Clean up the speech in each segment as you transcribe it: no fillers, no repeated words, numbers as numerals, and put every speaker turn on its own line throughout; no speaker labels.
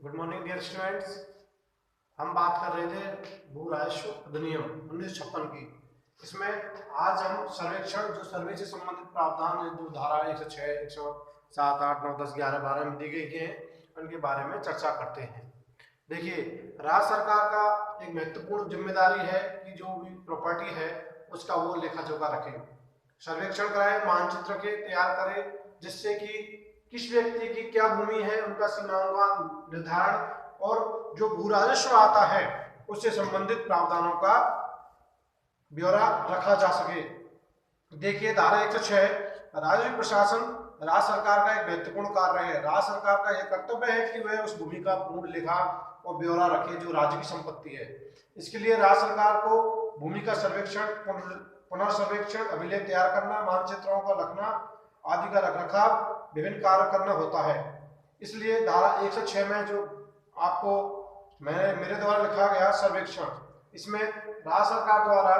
Good morning dear students. हम बात कर रहे थे भू राजस्व अधिनियम 1956 की। इसमें आज हम सर्वेक्षण जो सर्वे से संबंधित प्रावधान है जो धारा 106, 107, 8, 9, 10, 11, 12 में दी गई हैं उनके बारे में चर्चा करते हैं। देखिए, राज्य सरकार का एक महत्वपूर्ण जिम्मेदारी है कि जो भी प्रॉपर्टी है उसका वो लेखा जोखा रखे, सर्वेक्षण कराए, मानचित्र के तैयार करे, जिससे कि किस व्यक्ति की क्या भूमि है, उनका सीमाओं का निर्धारण और जो भू राजस्व आता है उससे संबंधित प्रावधानों का ब्यौरा रखा जा सके। देखिए, धारा 106 राजस्व प्रशासन राज्य सरकार का एक महत्वपूर्ण कार्य है। राज्य सरकार का यह कर्तव्य है कि वह उस भूमि का पूर्ण लेखा और ब्यौरा रखे जो राज्य की संपत्ति है। इसके लिए राज्य सरकार को भूमि का सर्वेक्षण, पुनर्सर्वेक्षण, अभिलेख तैयार करना, मानचित्रों का रखना आदि का रखरखाव, विभिन्न कार्य करना होता है। इसलिए धारा 106 में जो आपको मेरे द्वारा लिखा गया सर्वेक्षण, इसमें राज्य सरकार द्वारा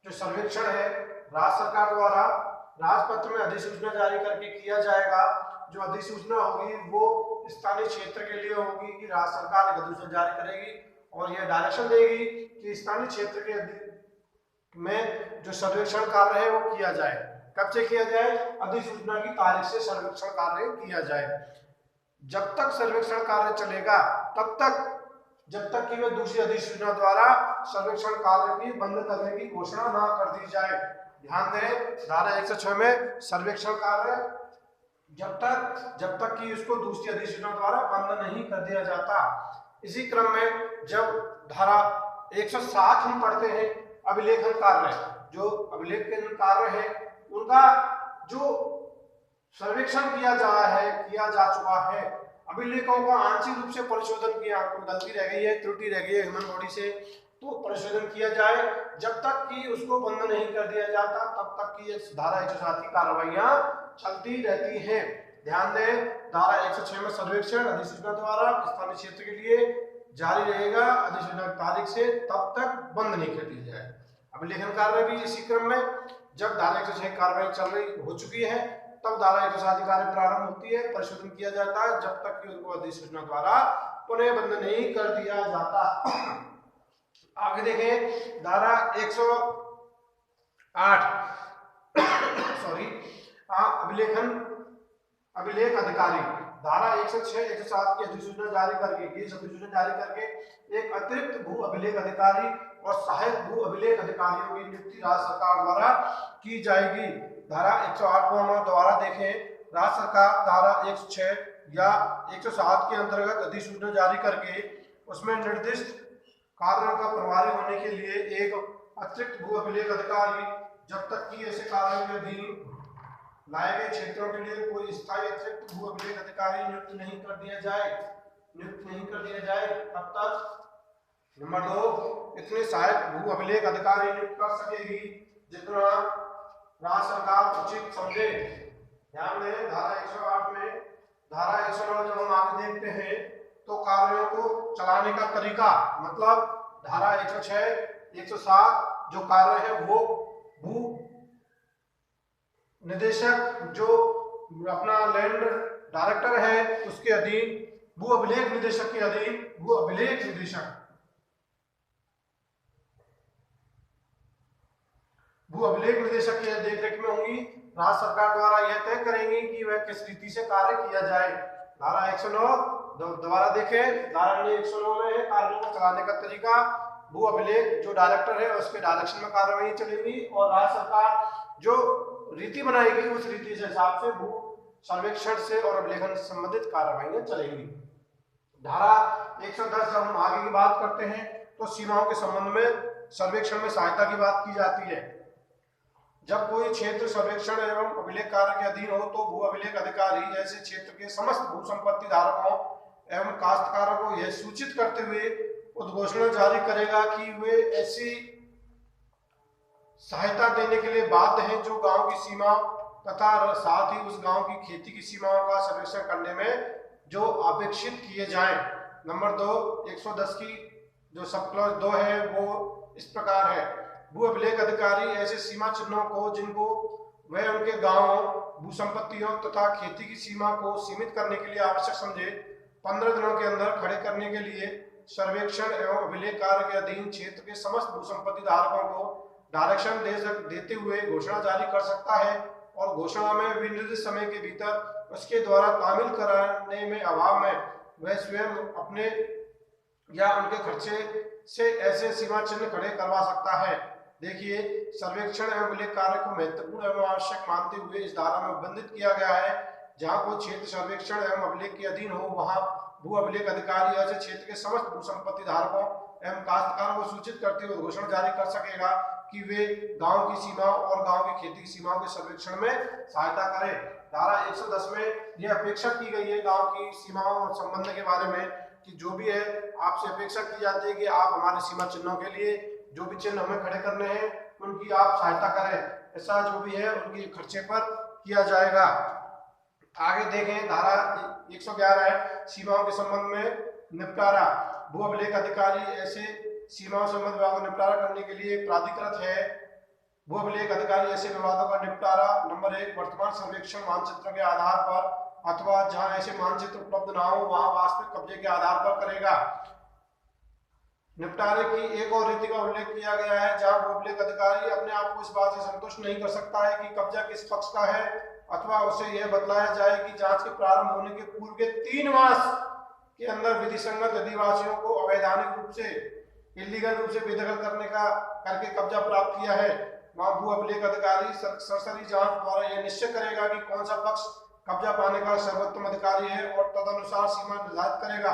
जो सर्वेक्षण है राज्य सरकार द्वारा राजपत्र में अधिसूचना जारी करके किया जाएगा। जो अधिसूचना होगी वो स्थानीय क्षेत्र के लिए होगी कि राज्य सरकार एक अधिसूचना जारी करेगी और यह डायरेक्शन देगी कि स्थानीय क्षेत्र के में जो सर्वेक्षण कार्य है वो किया जाए। कब से किया जाए? अधिसूचना की तारीख से सर्वेक्षण कार्य किया जाए। जब तक सर्वेक्षण कार्य चलेगा तब तक, जब तक कि वह दूसरी अधिसूचना द्वारा सर्वेक्षण कार्य की बंद करने की घोषणा ना कर दी जाए। ध्यान दें, धारा 106 में सर्वेक्षण कार्य जब तक कि उसको दूसरी अधिसूचना द्वारा बंद नहीं कर दिया जाता। इसी क्रम में जब धारा 107 हम पढ़ते हैं, अभिलेखन कार्य, जो अभिलेखन कार्य है उनका जो सर्वेक्षण किया जा चुका है, अभिलेखों का आंशिक रूप से परिशोधन किया, कोई गलती रह गई है, त्रुटि रह गई है ह्यूमन बॉडी से, तो परिशोधन किया जाए। जब तक कि उसको बंद नहीं कर दिया जाता तब तक की धारा 107 की कार्रवाइयां चलती रहती हैं। ध्यान दें, धारा 106 में सर्वेक्षण अधिसूचना द्वारा स्थानीय क्षेत्र के लिए जारी रहेगा, अधिसूचना तारीख से तब तक बंद नहीं कर दी जाए। अभिलेखन कार्य भी इसी क्रम में, जब धारा 106 कार्रवाई चल रही हो चुकी है तब धारा 107 की कार्य प्रारंभ होती है, परिशोधन किया जाता है, जब तक कि उनको अधिसूचना द्वारा पुनः बंद नहीं कर दिया जाता। आगे देखें, धारा 108 अभिलेख अधिकारी, धारा 106, 107 की अधिसूचना जारी करके एक अतिरिक्त भू अभिलेख अधिकारी और सहायक भू अभिलेख अधिकारियों की नियुक्ति राज्य सरकार द्वारा की जाएगी। धारा 108 को हम दोबारा देखें, राज्य सरकार धारा 106 या 107 के अंतर्गत अधिसूचना जारी करके उसमें निर्दिष्ट कार्यों का प्रभारी होने के लिए एक अतिरिक्त भू अभिलेख अधिकारी, जब तक कि ऐसे कार्यों के अधीन लाए गए क्षेत्रों के लिए कोई स्थायी अतिरिक्त भू अभिलेख अधिकारी नियुक्त नहीं कर दिया जाए तब तक। नंबर 2, इतने सहायक भू अभिलेख अधिकारी नियुक्त कर सकेगी जितना राज्य सरकार उचित समझे। ध्यान दें, धारा 108 में, धारा 109 जब हम आगे देखते हैं तो कार्यों को चलाने का तरीका, मतलब धारा 106, 107 जो कार्य है वो भू निदेशक जो अपना लैंड डायरेक्टर है उसके अधीन, भू अभिलेख निदेशक के अधीन भू अभिलेख निदेशक की देखरेख में होंगी। राज्य सरकार द्वारा यह तय करेंगी कि वह किस रीति से कार्य किया जाए। धारा 109 दोबारा देखें, धारा 109 में है कार्यों को चलाने का तरीका, भू अभिलेख जो डायरेक्टर है उसके डायरेक्शन में कार्रवाई चलेगी और राज्य सरकार जो रीति बनाएगी उस रीति के हिसाब से भू सर्वेक्षण से और अभिलेखन से संबंधित कार्रवाइयां चलेंगी। धारा 110 जब हम आगे की बात करते हैं तो सीमाओं के संबंध में सर्वेक्षण में सहायता की बात की जाती है। जब कोई क्षेत्र सर्वेक्षण एवं अभिलेख कार्य के अधीन हो तो भू अभिलेख अधिकारी ऐसे क्षेत्र के समस्त भू संपत्ति धारकों एवं काश्तकारों को यह सूचित करते हुए उद्घोषणा जारी करेगा कि वे ऐसी सहायता देने के लिए बाध्य हैं जो गांव की सीमा तथा साथ ही उस गांव की खेती की सीमाओं का सर्वेक्षण करने में जो अपेक्षित किए जाएं। नंबर 2, 110 की जो सब क्लॉज 2 है वो इस प्रकार है, भू अभिलेख अधिकारी ऐसे सीमा चिन्हों को जिनको वह उनके गांव, भू संपत्तियों तथा खेती की सीमा को सीमित करने के लिए आवश्यक समझे 15 दिनों के अंदर खड़े करने के लिए सर्वेक्षण एवं अभिलेख कार्य के अधीन क्षेत्र के समस्त भू संपत्ति धारकों को डायरेक्शन देते हुए घोषणा जारी कर सकता है और घोषणा में विनिर्दिष्ट समय के भीतर उसके द्वारा तामील कराने में अभाव में वह स्वयं अपने या उनके खर्चे से ऐसे सीमा चिन्ह खड़े करवा सकता है। देखिए, सर्वेक्षण एवं अभिलेख कार्य को महत्वपूर्ण एवं आवश्यक मानते हुए इस धारा में उल्लेखित किया गया है। जहां कोई क्षेत्र सर्वेक्षण एवं अभिलेख के अधीन हो, वहां भू अभिलेख अधिकारी ऐसे क्षेत्र के समस्त भू संपत्ति धारकों एवं काश्तकारों को सूचित करते हुए घोषणा जारी कर सकेगा कि वे गांव की सीमा और गांव की खेती की सीमाओं के सर्वेक्षण में सहायता करें। धारा 110 में यह अपेक्षा की गई है गांव की सीमाओं और संबंध के बारे में कि जो भी है आपसे अपेक्षा की जाती है कि आप हमारे सीमा चिन्हों के लिए जो भी चिन्ह हमें खड़े करने हैं उनकी आप सहायता करें। ऐसा जो भी है उनके खर्चे पर किया जाएगा। आगे देखें, धारा 111 है सीमाओं के संबंध में निपटारा। भू अभिलेख अधिकारी ऐसे सीमाओं संबंध विवादों का निपटारा करने के लिए प्राधिकृत है। भू अभिलेख अधिकारी ऐसे विवादों का निपटारा नंबर 1 वर्तमान सर्वेक्षण मानचित्रों के आधार पर अथवा जहां ऐसे मानचित्र उपलब्ध ना हो वहां वास्तविक कब्जे के आधार पर करेगा। निपटारे की एक और रीति का उल्लेख किया गया है जहां भू अभिलेख अधिकारी अपने आप को इस बात से संतुष्ट नहीं कर सकता है कि कब्जा किस पक्ष का है अथवा उसे यह बतलाया जाए कि जांच के प्रारंभ होने के पूर्व के 3 मास के अंदर विधि संगत अधिवासियों को अवैधानिक रूप से इलीगल रूप से बेदखल करके कब्जा प्राप्त किया है। वहां भू अभिलेख अधिकारी सरसरी जांच द्वारा यह निश्चय करेगा कि कौन सा पक्ष कब्जा पाने का सर्वोत्तम अधिकारी है और तदनुसार सीमा निर्धारित करेगा।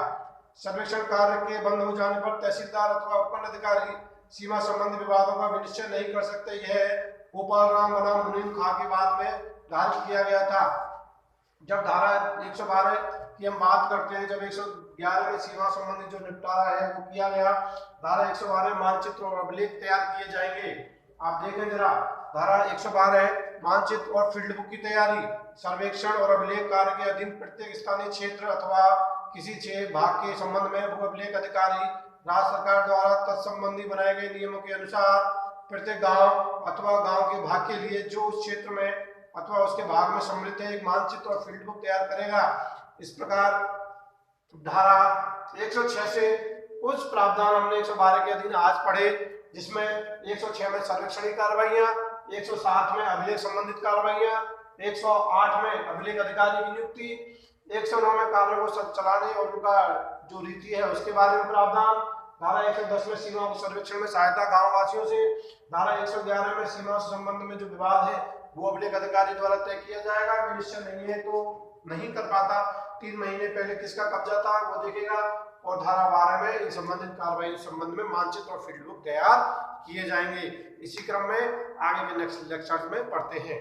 सर्वेक्षण कार्य के बंद हो जाने पर तहसीलदार अथवा उपखंड अधिकारी सीमा संबंधी विवादों का विनिश्चय नहीं कर सकते। यह गोपाल राम बनाम मुनीम खां के बाद में धारित किया गया था। जब धारा 112 की हम बात करते हैं, जब 111 में सीमा संबंधी जो निपटारा है वो किया गया, धारा 112 मानचित्र और अभिलेख तैयार किए जाएंगे। आप देखें जरा, धारा 112 मानचित्र और फील्ड बुक की तैयारी। सर्वेक्षण और अभिलेख कार्य के अधीन प्रत्येक स्थानीय क्षेत्र अथवा किसी भाग के संबंध में भू अभिलेख अधिकारी राज्य सरकार द्वारा तत्संबंधी बनाए गए नियमों के अनुसार प्रत्येक गांव अथवा गांव के भाग के लिए जो उस क्षेत्र में अथवा उसके भाग में सम्मिलित है एक मानचित्र और फील्ड बुक तैयार करेगा। इस प्रकार धारा 106 से कुछ प्रावधान हमने 112 के अधीन आज पढ़े, जिसमें 106 में सर्वेक्षणीय कार्रवाइयां, 107 में अभिलेख संबंधित कार्रवाइयां, 108 में अभिलेख अधिकारी की नियुक्ति, 109 में कार्यों को चलाने और उनका जो रीति है उसके बारे में प्रावधान, धारा 110 में सीमाओं के सर्वेक्षण में सहायता गांव वासियों से, धारा 111 में सीमा से संबंध में जो विवाद है वो अभिलेख अधिकारी द्वारा तय किया जाएगा। विनिश्चय नहीं है तो नहीं कर पाता, 3 महीने पहले किसका कब्जा था वो देखेगा। और धारा 12 में इन संबंधित कार्रवाई संबंध में मानचित्र और फील्ड बुक तैयार किए जाएंगे। इसी क्रम में आगे के नेक्स्ट लेक्चर में पढ़ते हैं।